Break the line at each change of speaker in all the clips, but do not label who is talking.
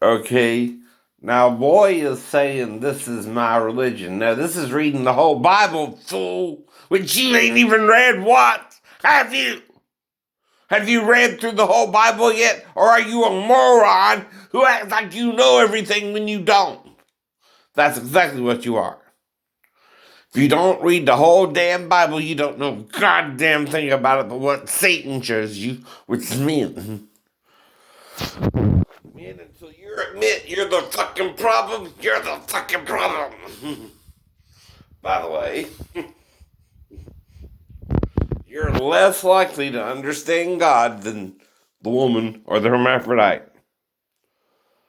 Okay. Now, boy is saying this is my religion. Now, this is reading the whole Bible, fool, which you ain't even read once. Have you? Have you read through the whole Bible yet? Or are you a moron who acts like you know everything when you don't? That's exactly what you are. If you don't read the whole damn Bible, you don't know a goddamn thing about it but what Satan shows you, which is men. Man, until you admit you're the fucking problem, you're the fucking problem. By the way, you're less likely to understand God than the woman or the hermaphrodite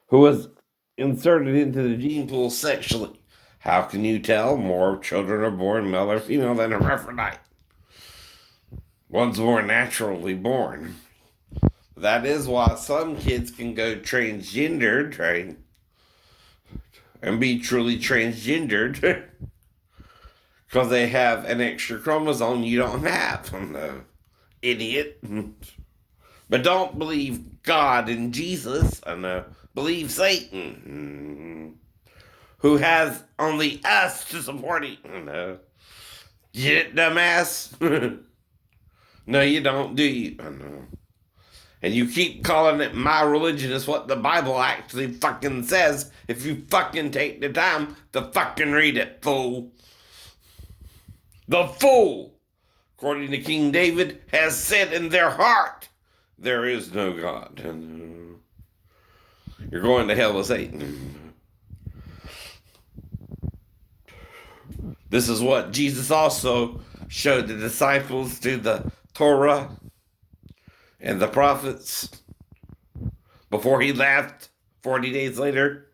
who was inserted into the gene pool sexually. How can you tell more children are born male or female than a hermaphrodite? One's more naturally born. That is why some kids can go transgendered, right? And be truly transgendered because they have an extra chromosome you don't have. No, idiot. But don't believe God and Jesus. No, believe Satan, who has only us to support him. No, get it, dumbass? No, you don't, do you? No. And you keep calling it my religion is what the Bible actually fucking says if you fucking take the time to fucking read it, fool. The fool, according to King David, has said in their heart, there is no God. You're going to hell with Satan. This is what Jesus also showed the disciples through the Torah and the prophets before he left 40 days later.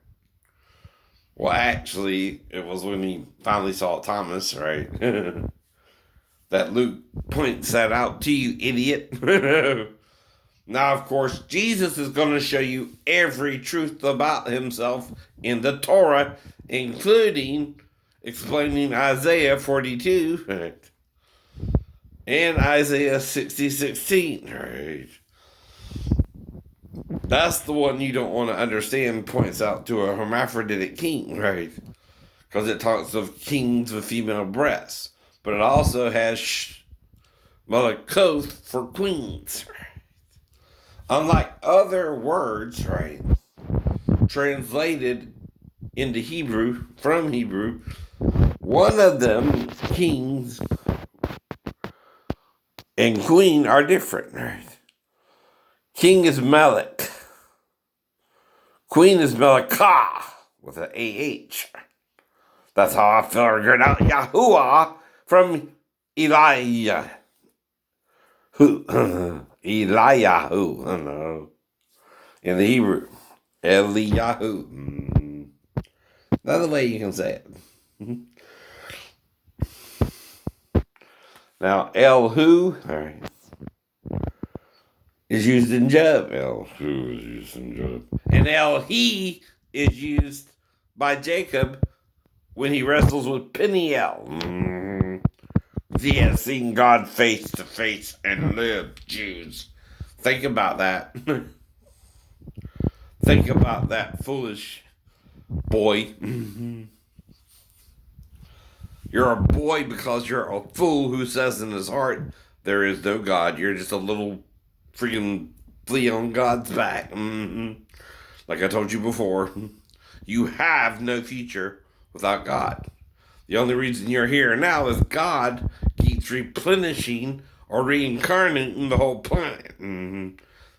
Well, actually, it was when he finally saw Thomas, right? That Luke points that out to you, idiot. Now, of course, Jesus is going to show you every truth about himself in the Torah, including explaining Isaiah 42 right? And Isaiah 60:16. Right? That's the one you don't want to understand, points out to a hermaphroditic king, right? Because it talks of kings with female breasts. But it also has Malakoth for queens. Unlike other words, right, translated into Hebrew, from Hebrew, one of them, kings and queen, are different, right? King is Melech. Queen is Melekah with an AH. That's how I figured out Yahuwah from Elijah. Who? Eliyahu. I don't know. In the Hebrew. Eliyahu. Another way you can say it. Now, Elihu, all right, is used in Job. Elihu is used in Job. And He is used by Jacob when he wrestles with Peniel. He has seen God face to face and lived, Jews. Think about that. Think about that, foolish boy. You're a boy because you're a fool who says in his heart, there is no God. You're just a little freaking flea on God's back. Like I told you before, you have no future without God. The only reason you're here now is God keeps replenishing or reincarnating the whole planet.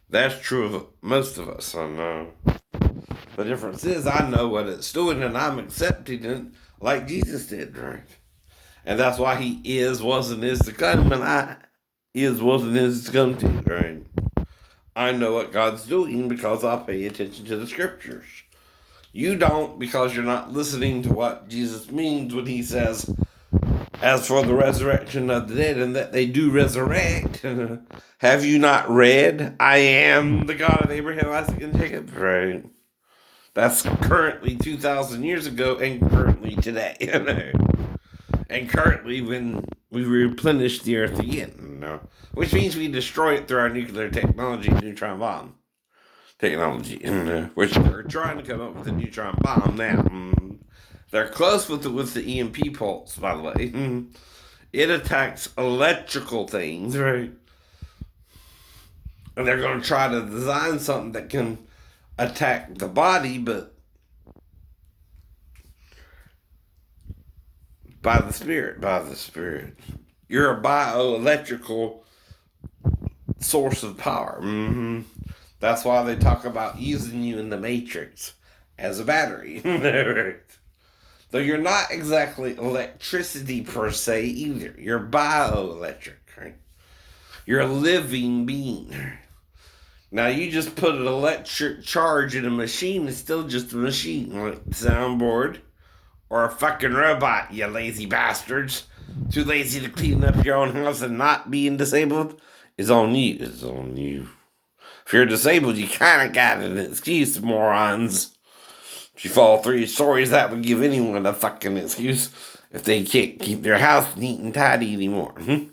That's true of most of us. I know. The difference is I know what it's doing and I'm accepting it like Jesus did, right? And that's why he is, was, and is to come, and I is, was, and is to come to, right? I know what God's doing because I pay attention to the scriptures. You don't because you're not listening to what Jesus means when he says, as for the resurrection of the dead and that they do resurrect, have you not read, I am the God of Abraham, Isaac, and Jacob? Right. That's currently 2,000 years ago and currently today. And currently when we replenish the earth again. Which means we destroy it through our nuclear technology, neutron bomb technology, which they're trying to come up with a neutron bomb now. They're close with the EMP pulse, by the way. It attacks electrical things, right? And they're going to try to design something that can attack the body, but by the spirit. You're a bioelectrical source of power. That's why they talk about using you in the Matrix as a battery. Though you're not exactly electricity per se either. You're bioelectric, right? You're a living being. Now you just put an electric charge in a machine, it's still just a machine, like a soundboard or a fucking robot, you lazy bastards. Too lazy to clean up your own house and not being disabled is on you. It's on you. If you're disabled, you kind of got an excuse, morons. If you fall 3 stories, that would give anyone a fucking excuse if they can't keep their house neat and tidy anymore. Most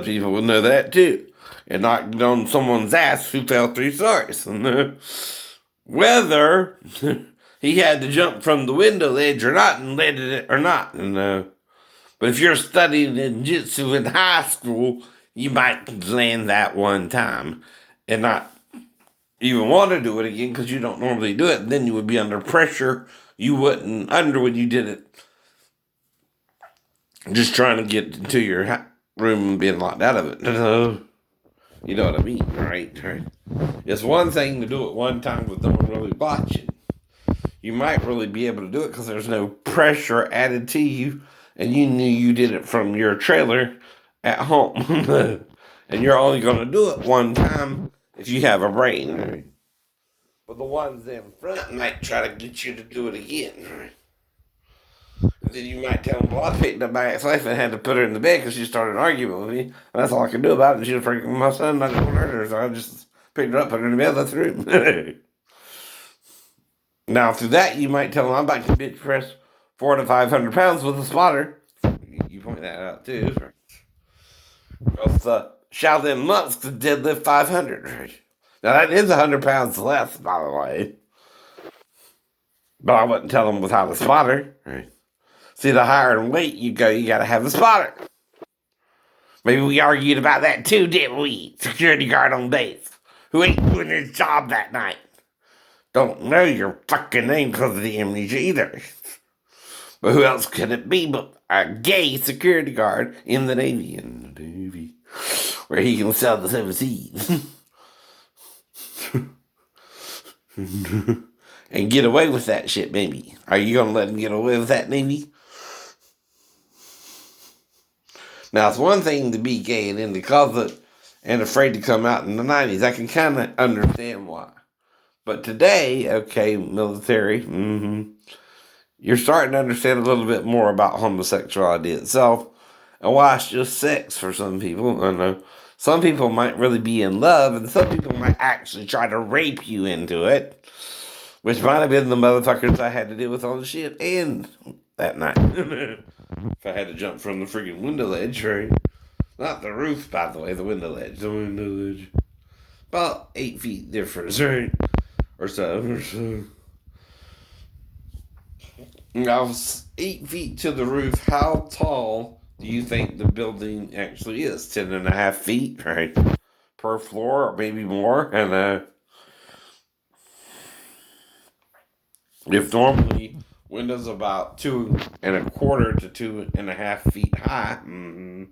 people would know that too. And knocked on someone's ass who fell 3 stories. Whether he had to jump from the window ledge or not, and landed it or not. But if you're studying ninjutsu in high school, you might land that one time and not even want to do it again because you don't normally do it. And then you would be under pressure. You wouldn't under when you did it. Just trying to get into your room and being locked out of it. You know what I mean, right? It's one thing to do it one time with no one really watching. You might really be able to do it because there's no pressure added to you, and you knew you did it from your trailer at home. And you're only going to do it one time if you have a brain, right? But the ones in front might try to get you to do it again, right? And then you might tell them, well, I picked up my ex-wife and had to put her in the bed because she started arguing with me. And that's all I could do about it. And she was freaking my son, not going to hurt her. So I just picked her up, put her in the bed, left the room. Now, through that, you might tell them, I'm about to bench press 400 to 500 pounds with a spotter. You point that out, too. Because Shaolin monks could deadlift 500. Right? Now, that is 100 pounds less, by the way. But I wouldn't tell them without a spotter. Right? See, the higher in weight you go, you got to have a spotter. Maybe we argued about that, too, didn't we? Security guard on base, who ain't doing his job that night. Don't know your fucking name because of the amnesia either. But who else could it be but a gay security guard in the Navy? Where he can sell the 7 seas. And get away with that shit, maybe. Are you going to let him get away with that, maybe? Now, it's one thing to be gay and in the closet and afraid to come out in the 90s. I can kind of understand why. But today, okay, military, you're starting to understand a little bit more about homosexuality itself and why it's just sex for some people. I know some people might really be in love, and some people might actually try to rape you into it, which might have been the motherfuckers I had to deal with on the ship and that night. If I had to jump from the freaking window ledge, right? Not the roof, by the way, the window ledge. The window ledge. About 8 feet difference, right? Or so. Now, 8 feet to the roof, how tall do you think the building actually is? 10.5 feet, right? Per floor, or maybe more. And if normally windows about 2.25 to 2.5 feet high, and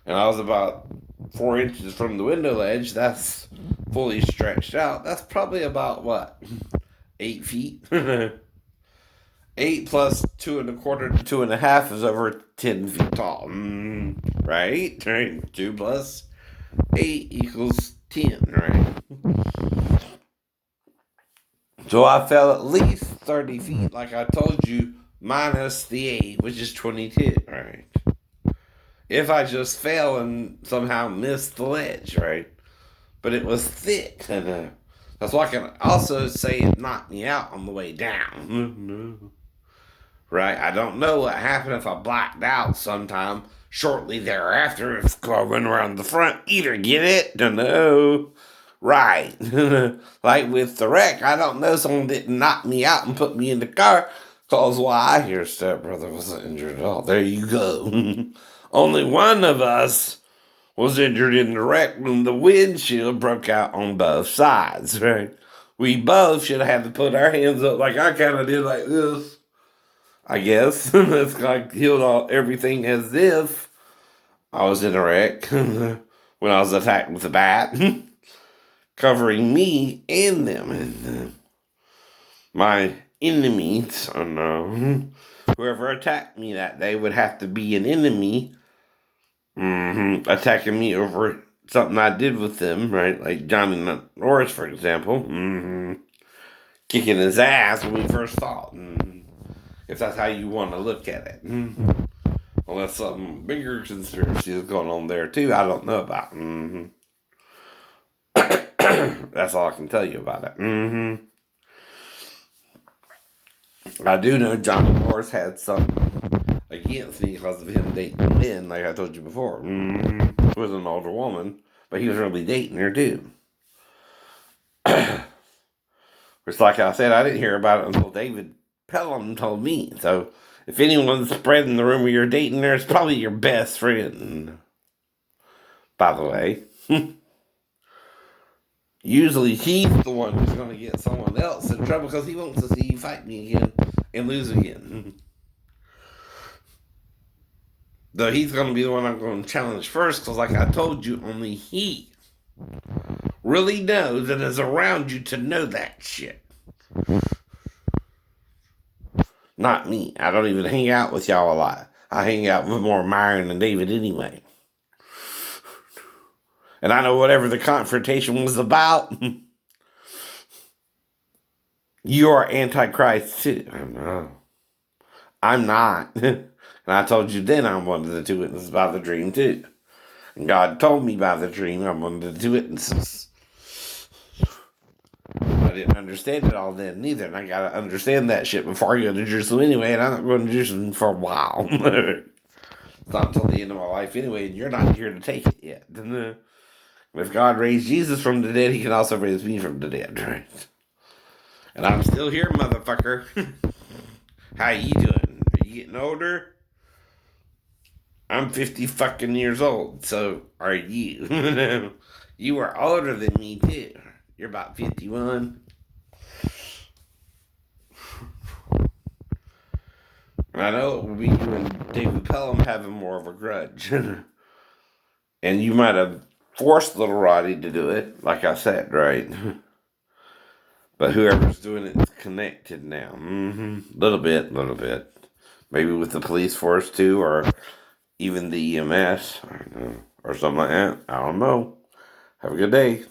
I was about 4 inches from the window ledge, that's fully stretched out. That's probably about what? 8 feet? 8 plus 2.25 to 2.5 is over 10 feet tall. Right? 2 plus 8 equals 10, right? So I fell at least 30 feet, like I told you, minus the 8, which is 22, right? If I just fell and somehow missed the ledge, right? But it was thick, and that's why I can also say it knocked me out on the way down. Right? I don't know what happened if I blacked out sometime shortly thereafter if I went around the front. Either get it? Don't know. Right. Like with the wreck, I don't know, someone didn't knock me out and put me in the car. Cause why? Your stepbrother wasn't injured at all. There you go. Only one of us was injured in the wreck when the windshield broke out on both sides, right? We both should have had to put our hands up like I kind of did, like this, I guess. It's like healed all everything as if I was in a wreck when I was attacked with a bat, covering me and them. And my enemies, oh no, whoever attacked me that day would have to be an enemy, attacking me over something I did with them, right? Like Johnny Norris, for example, kicking his ass when we first fought. If that's how you want to look at it. Unless something bigger conspiracy is going on there too, I don't know about. That's all I can tell you about it. I do know Johnny Morris had something against me because of him dating men, like I told you before. With an older woman, but he was really dating her too. Which, like I said, I didn't hear about it until David Pelham told me. So, if anyone's spreading the rumor you're dating her, it's probably your best friend. By the way. Usually he's the one who's going to get someone else in trouble because he wants to see you fight me again and lose again. Though he's going to be the one I'm going to challenge first because, like I told you, only he really knows and is around you to know that shit. Not me. I don't even hang out with y'all a lot. I hang out with more Myron and David anyway. And I know whatever the confrontation was about, you are Antichrist too. I know. I'm not. And I told you then I'm one of the two witnesses by the dream too. And God told me by the dream I'm one of the two witnesses. I didn't understand it all then neither. And I gotta understand that shit before I go to Jerusalem anyway. And I'm not going to Jerusalem for a while. It's not until the end of my life anyway. And you're not here to take it yet. If God raised Jesus from the dead, he can also raise me from the dead, right? And I'm still here, motherfucker. How you doing? Are you getting older? I'm 50 fucking years old, so are you. You are older than me, too. You're about 51. I know it will be you and David Pelham having more of a grudge. And you might have forced little Roddy to do it, like I said, right? But whoever's doing it is connected now. Little bit. Maybe with the police force too, or even the EMS, or something like that. I don't know. Have a good day.